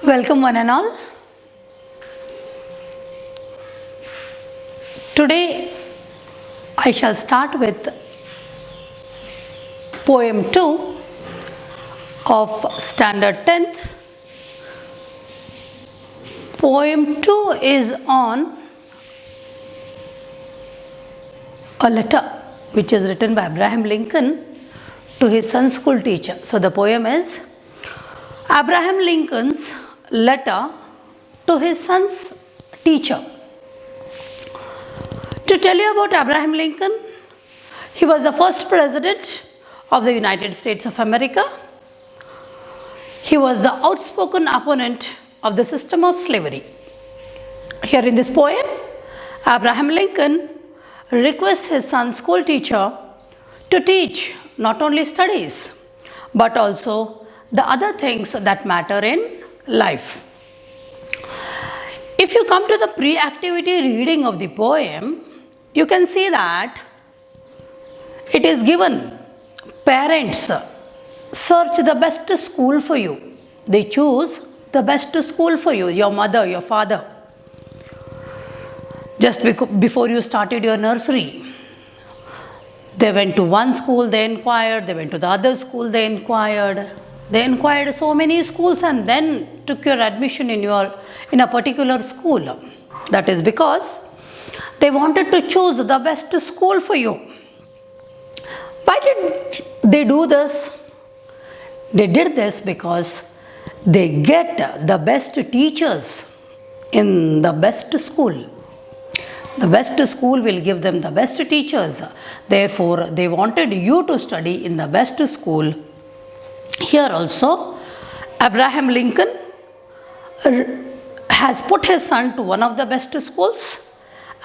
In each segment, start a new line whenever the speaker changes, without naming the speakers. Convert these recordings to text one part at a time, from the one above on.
Welcome one and all. Today I shall start with poem 2 of standard 10th. Poem 2 is on a letter which is written by Abraham Lincoln to his son's school teacher. So the poem is Abraham Lincoln's letter to his son's teacher. To tell you about Abraham Lincoln, he was the first president of the United States of America. He was the outspoken opponent of the system of slavery. Here in this poem, Abraham Lincoln requests his son's school teacher to teach not only studies but also the other things that matter in life. If you come to the pre-activity reading of the poem, you can see that it is given, parents search the best school for you. They choose the best school for you, your mother, your father. Just before you started your nursery, they went to one school, they inquired, they went to the other school, they inquired. They inquired so many schools and then took your admission in a particular school. That is because they wanted to choose the best school for you. Why did they do this? They did this because they get the best teachers in the best school. The best school will give them the best teachers. Therefore, they wanted you to study in the best school. Here also, Abraham Lincoln has put his son to one of the best schools,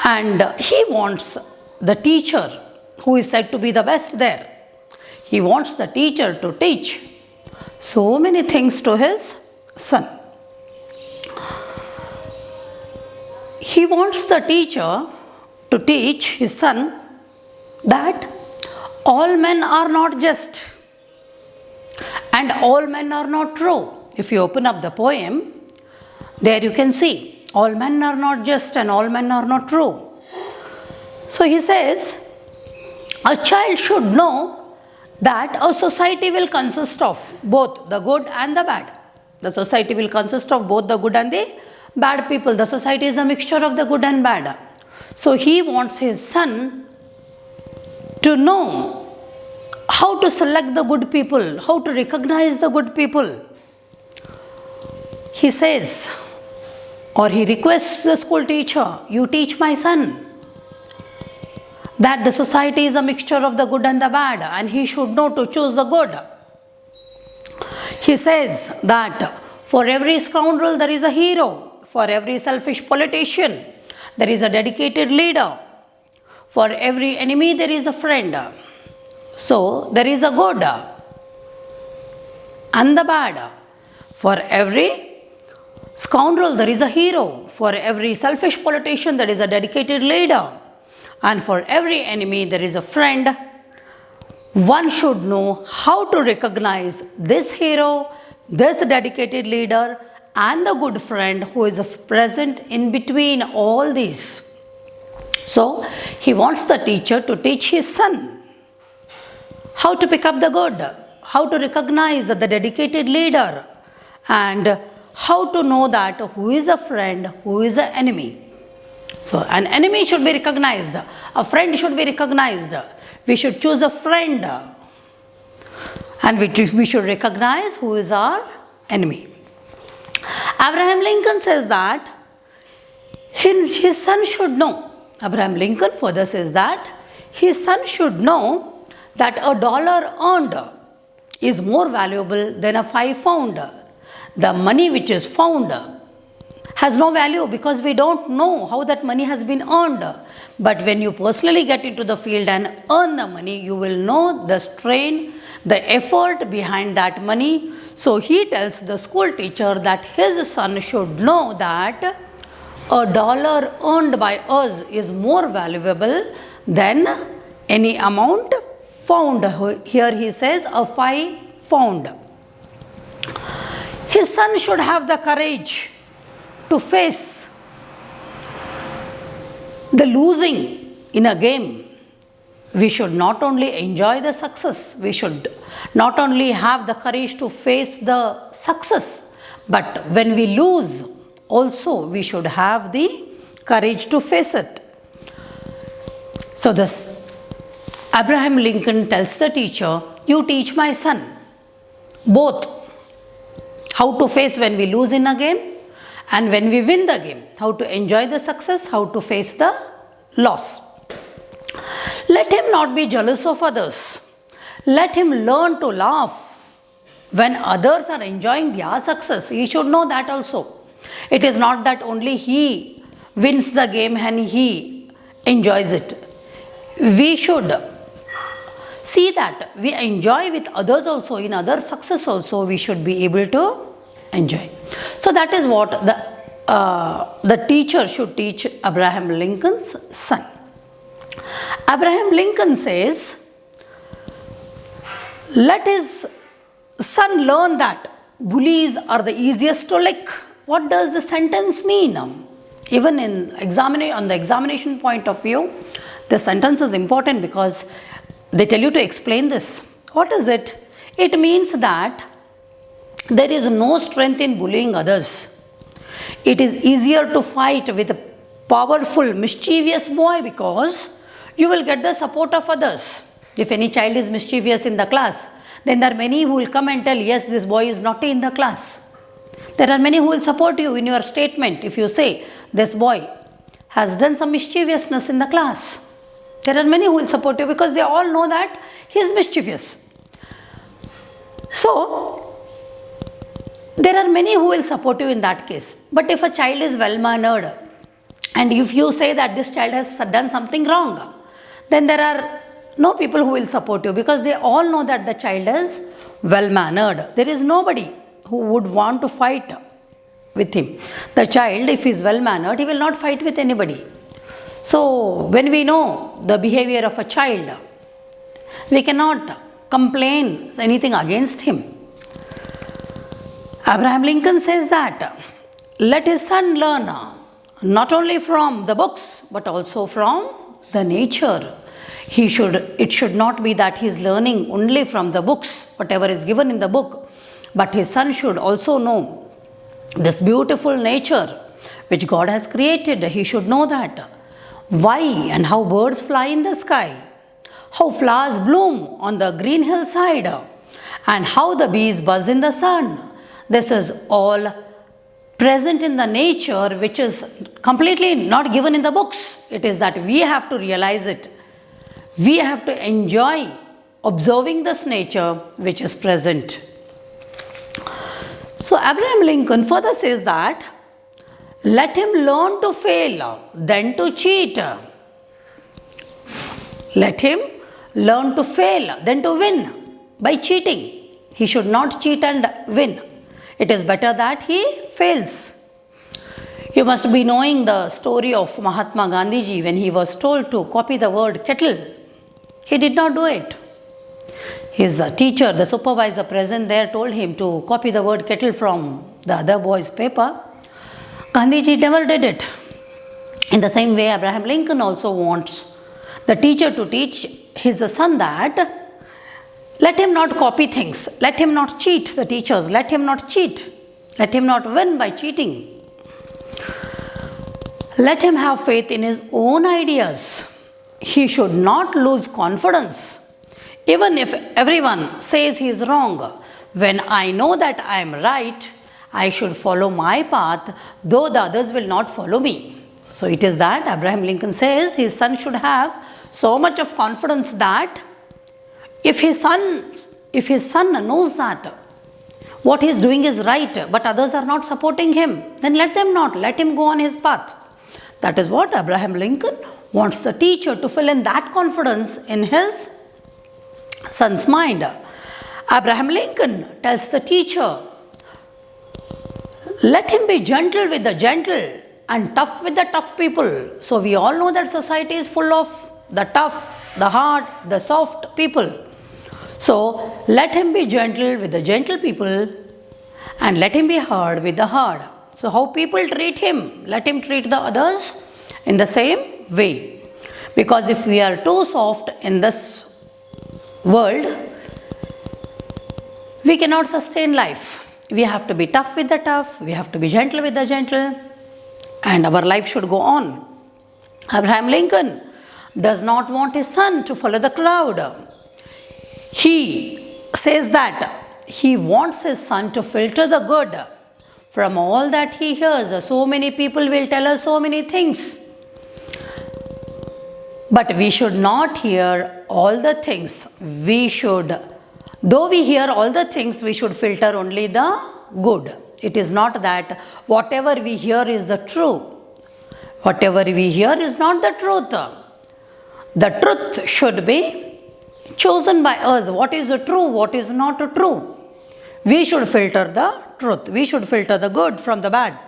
and he wants the teacher who is said to be the best there. He wants the teacher to teach so many things to his son. He wants the teacher to teach his son that all men are not just and all men are not true. If you open up the poem, there you can see all men are not just and all men are not true. So he says, a child should know that a society will consist of both the good and the bad. The society will consist of both the good and the bad people. The society is a mixture of the good and bad. So he wants his son to know how to select the good people, how to recognize the good people. He says, or he requests the school teacher, you teach my son that the society is a mixture of the good and the bad and he should know to choose the good. He says that for every scoundrel there is a hero, for every selfish politician there is a dedicated leader, for every enemy there is a friend. So there is a good and the bad. For every scoundrel there is a hero, for every selfish politician there is a dedicated leader, and for every enemy there is a friend. One should know how to recognize this hero, this dedicated leader, and the good friend who is present in between all these. So he wants the teacher to teach his son how to pick up the good, how to recognize the dedicated leader, and how to know that who is a friend, who is an enemy. So an enemy should be recognized, a friend should be recognized. We should choose a friend and we should recognize who is our enemy. Abraham Lincoln says that his son should know. Abraham Lincoln further says that his son should know that $1 earned is more valuable than a 5 found. The money which is found has no value because we don't know how that money has been earned. But when you personally get into the field and earn the money, you will know the strain, the effort behind that money. So he tells the school teacher that his son should know that $1 earned by us is more valuable than any amount found. Here he says a 5 found. His son should have the courage to face the losing in a game. We should not only enjoy the success, we should not only have the courage to face the success, but when we lose also we should have the courage to face it. So this Abraham Lincoln tells the teacher, you teach my son both how to face when we lose in a game and when we win the game, how to enjoy the success, how to face the loss. Let him not be jealous of others. Let him learn to laugh when others are enjoying their success. He should know that also. It is not that only he wins the game and he enjoys it. We should see that we enjoy with others also, in other success also we should be able to enjoy. So that is what the teacher should teach Abraham Lincoln's son. Abraham Lincoln says, let his son learn that bullies are the easiest to lick. What does the sentence mean? Even on the examination point of view, the sentence is important because they tell you to explain this. What is it? It means that there is no strength in bullying others. It is easier to fight with a powerful, mischievous boy because you will get the support of others. If any child is mischievous in the class, then there are many who will come and tell, yes, this boy is naughty in the class. There are many who will support you in your statement if you say, this boy has done some mischievousness in the class. There are many who will support you because they all know that he is mischievous. So, there are many who will support you in that case. But if a child is well-mannered and if you say that this child has done something wrong, then there are no people who will support you because they all know that the child is well-mannered. There is nobody who would want to fight with him. The child, if he is well-mannered, he will not fight with anybody. So, when we know the behavior of a child, we cannot complain anything against him. Abraham Lincoln says that let his son learn not only from the books but also from the nature. It should not be that he is learning only from the books, whatever is given in the book, but his son should also know this beautiful nature which God has created. He should know that. Why and how birds fly in the sky, how flowers bloom on the green hillside, and how the bees buzz in the sun. This is all present in the nature which is completely not given in the books. It is that we have to realize it. We have to enjoy observing this nature which is present. So Abraham Lincoln further says that let him learn to fail, then to cheat. Let him learn to fail, then to win by cheating. He should not cheat and win. It is better that he fails. You must be knowing the story of Mahatma Gandhiji when he was told to copy the word kettle. He did not do it. His teacher, the supervisor present there, told him to copy the word kettle from the other boy's paper. Gandhiji never did it. In the same way, Abraham Lincoln also wants the teacher to teach his son that let him not copy things, let him not cheat the teachers, let him not cheat, let him not win by cheating. Let him have faith in his own ideas. He should not lose confidence. Even if everyone says he is wrong, when I know that I am right, I should follow my path, though the others will not follow me. So it is that Abraham Lincoln says his son should have so much of confidence that if his son knows that what he is doing is right, but others are not supporting him, then let him go on his path. That is what Abraham Lincoln wants the teacher to fill in that confidence in his son's mind. Abraham Lincoln tells the teacher, let him be gentle with the gentle and tough with the tough people. So we all know that society is full of the tough, the hard, the soft people. So let him be gentle with the gentle people and let him be heard with the heard. So, how people treat him, let him treat the others in the same way. Because if we are too soft in this world, we cannot sustain life. We have to be tough with the tough, we have to be gentle with the gentle, and our life should go on. Abraham Lincoln does not want his son to follow the crowd. He says that he wants his son to filter the good from all that he hears. So many people will tell us so many things. But we should not hear all the things. Though we hear all the things, we should filter only the good. It is not that whatever we hear is the truth. Whatever we hear is not the truth. The truth should be chosen by us. What is true, what is not true. We should filter the truth. We should filter the good from the bad.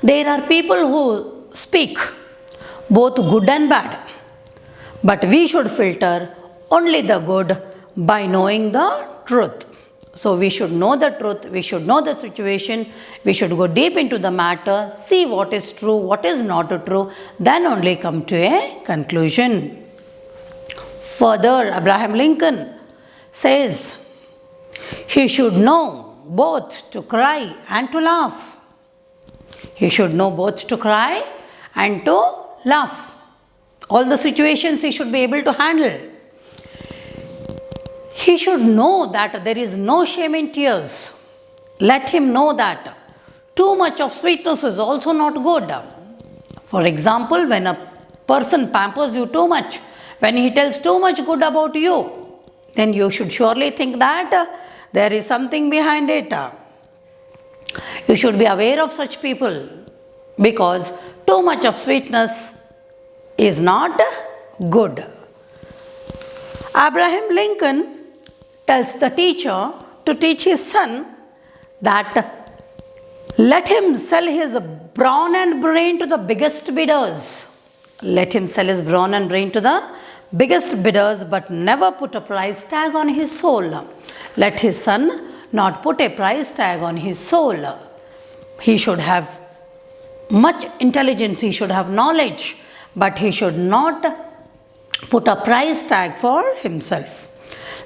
There are people who speak both good and bad. But we should filter only the good by knowing the truth. So we should know the truth, we should know the situation, we should go deep into the matter, see what is true, what is not true, then only come to a conclusion. Further, Abraham Lincoln says he should know both to cry and to laugh. He should know both to cry and to laugh. All the situations he should be able to handle. He should know that there is no shame in tears. Let him know that too much of sweetness is also not good. For example, when a person pampers you too much, when he tells too much good about you, then you should surely think that there is something behind it. You should be aware of such people, because too much of sweetness is not good. Abraham Lincoln tells the teacher to teach his son that let him sell his brawn and brain to the biggest bidders. Let him sell his brawn and brain to the biggest bidders, but never put a price tag on his soul. Let his son not put a price tag on his soul. He should have much intelligence, he should have knowledge, but he should not put a price tag for himself.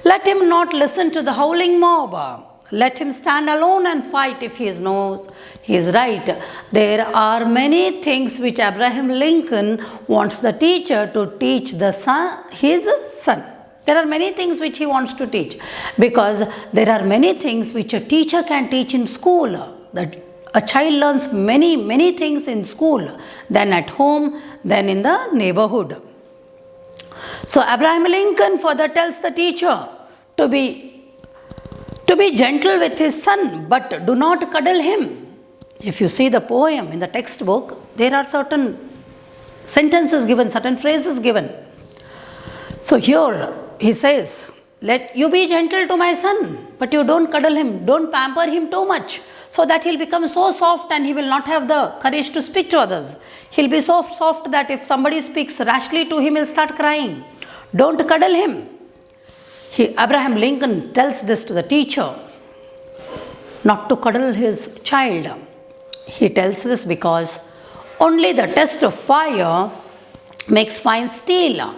Let him not listen to the howling mob. Let him stand alone and fight if he knows he is right. There are many things which Abraham Lincoln wants the teacher to teach his son. There are many things which he wants to teach, because there are many things which a teacher can teach in school. That a child learns many things in school than at home, than in the neighborhood. So Abraham Lincoln further tells the teacher to be gentle with his son, but do not cuddle him. If you see the poem in the textbook, there are certain sentences given, certain phrases given. So here he says, let you be gentle to my son, but you don't cuddle him, don't pamper him too much, so that he'll become so soft and he will not have the courage to speak to others. He'll be so soft that if somebody speaks rashly to him, he'll start crying. Don't cuddle him. Abraham Lincoln tells this to the teacher, not to cuddle his child. He tells this because only the test of fire makes fine steel.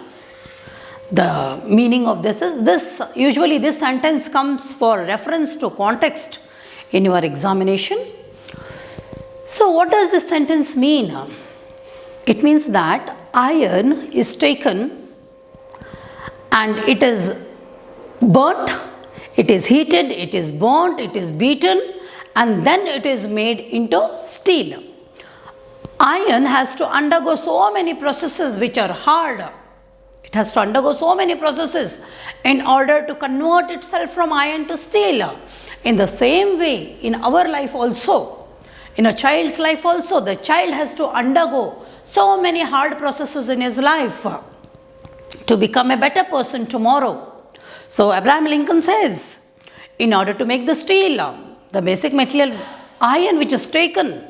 The meaning of this is this. Usually this sentence comes for reference to context in your examination. So what does this sentence mean? It means that iron is taken and it is burnt, it is heated, it is burnt, it is beaten, and then it is made into steel. Iron has to undergo so many processes which are hard. It has to undergo so many processes in order to convert itself from iron to steel. In the same way, in our life also, in a child's life also, the child has to undergo so many hard processes in his life to become a better person tomorrow. So Abraham Lincoln says, in order to make the steel, the basic material iron which is taken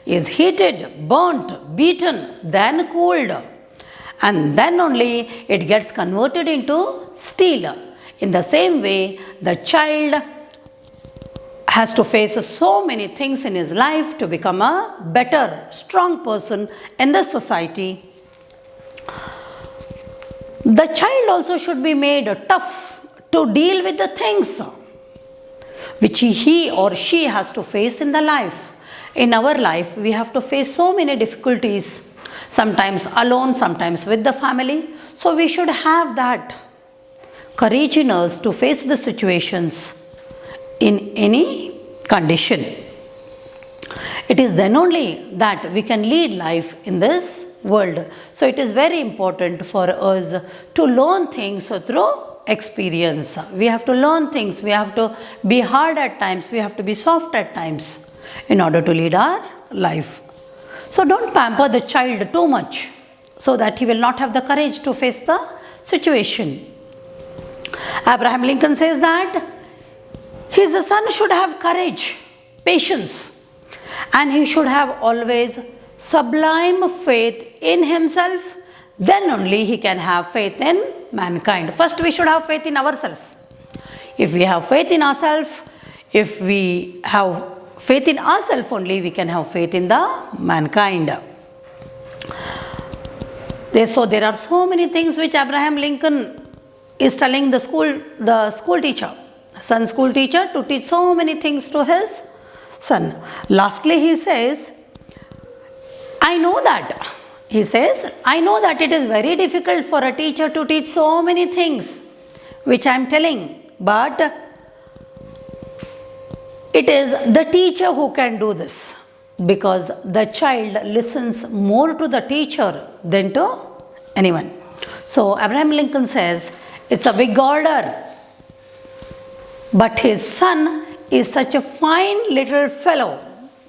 is heated, burnt, beaten, then cooled, and then only it gets converted into steel. In the same way, the child has to face so many things in his life to become a better, strong person in the society. The child also should be made tough to deal with the things which he or she has to face in the life. In our life, we have to face so many difficulties, sometimes alone, sometimes with the family. So we should have that courage in us to face the situations in any condition. It is then only that we can lead life in this world. So it is very important for us to learn things through experience. We have to learn things. We have to be hard at times. We have to be soft at times in order to lead our life. So don't pamper the child too much so that he will not have the courage to face the situation. Abraham Lincoln says that his son should have courage, patience, and he should have always sublime faith in himself. Then only he can have faith in mankind. First, we should have faith in ourselves. If we have faith in ourselves, if we have faith in ourselves only, we can have faith in the mankind. So there are so many things which Abraham Lincoln is telling the school teacher, son school teacher, to teach so many things to his son. Lastly, he says, I know that it is very difficult for a teacher to teach so many things which I am telling, but it is the teacher who can do this, because the child listens more to the teacher than to anyone. So Abraham Lincoln says, it's a big order, but his son is such a fine little fellow.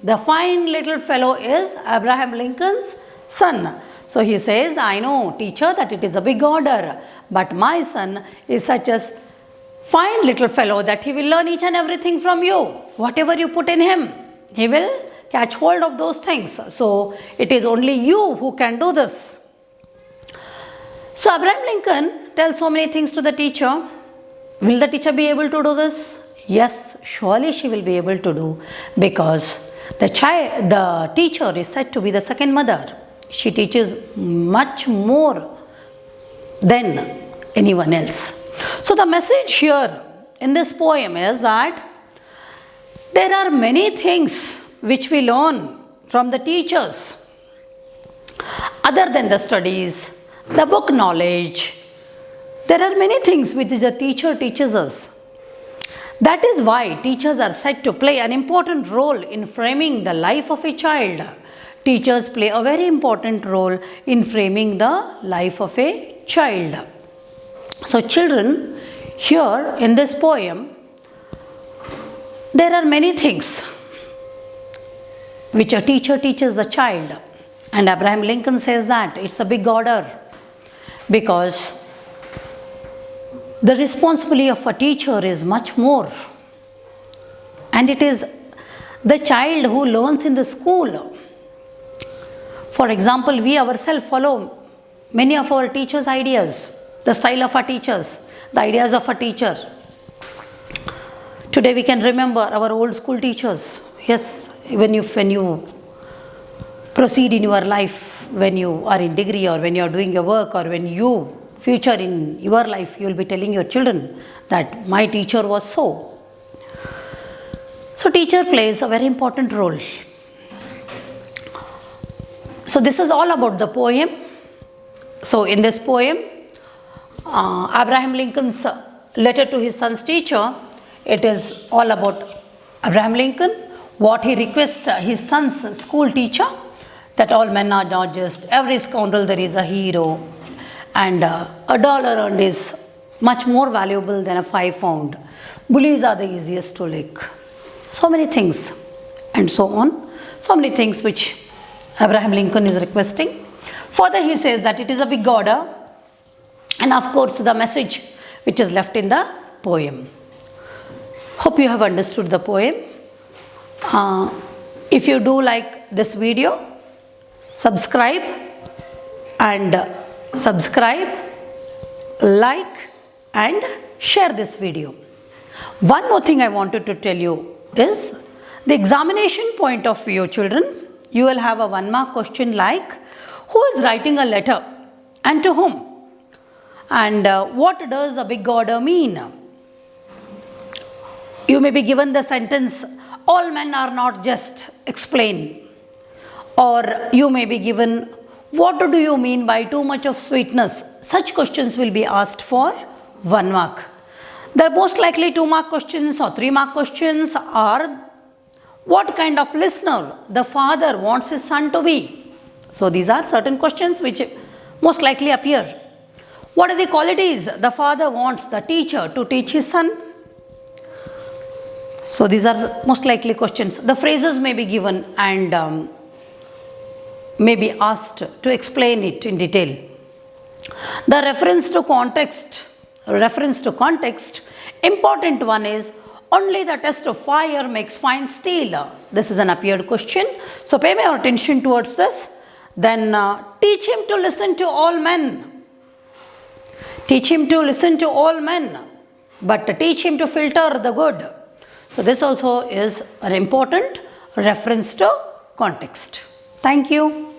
The fine little fellow is Abraham Lincoln's son. So he says, I know, teacher, that it is a big order, but my son is such a fine little fellow that he will learn each and everything from you. Whatever you put in him, he will catch hold of those things. So it is only you who can do this. So Abraham Lincoln tells so many things to the teacher. Will the teacher be able to do this? Yes, surely she will be able to do, because the teacher is said to be the second mother. She teaches much more than anyone else. So the message here in this poem is that there are many things which we learn from the teachers other than the studies, the book knowledge. There are many things which the teacher teaches us. That is why teachers are said to play an important role in framing the life of a child. Teachers play a very important role in framing the life of a child. So children, here in this poem, there are many things which a teacher teaches the child. And Abraham Lincoln says that it's a big order, because the responsibility of a teacher is much more. And it is the child who learns in the school. For example, we ourselves follow many of our teachers' ideas, the style of our teachers, the ideas of a teacher. Today we can remember our old school teachers. Yes, when you proceed in your life, when you are in degree or when you are doing your work or when you future in your life, you will be telling your children that my teacher was so. So teacher plays a very important role. So this is all about the poem. So in this poem, Abraham Lincoln's letter to his son's teacher, it is all about Abraham Lincoln, what he requests his son's school teacher, that all men are not just, every scoundrel there is a hero, and $1 earned is much more valuable than a 5 pound. Bullies are the easiest to lick. So many things, and so on. So many things which Abraham Lincoln is requesting. Further, he says that it is a big order, and of course the message which is left in the poem. Hope you have understood the poem. If you do like this video, subscribe, like and share this video. One more thing I wanted to tell you is the examination point of view, children. You will have a 1 mark question like, who is writing a letter and to whom? And what does a big order mean? You may be given the sentence, all men are not just, explain. Or you may be given, what do you mean by too much of sweetness? Such questions will be asked for 1 mark. The most likely 2 mark questions or 3 mark questions are, what kind of listener the father wants his son to be? So these are certain questions which most likely appear. What are the qualities the father wants the teacher to teach his son? So these are most likely questions. The phrases may be given and may be asked to explain it in detail. The reference to context, important one is, only the test of fire makes fine steel. This is an appeared question. So pay your attention towards this. Then teach him to listen to all men. Teach him to listen to all men, but teach him to filter the good. So this also is an important reference to context. Thank you.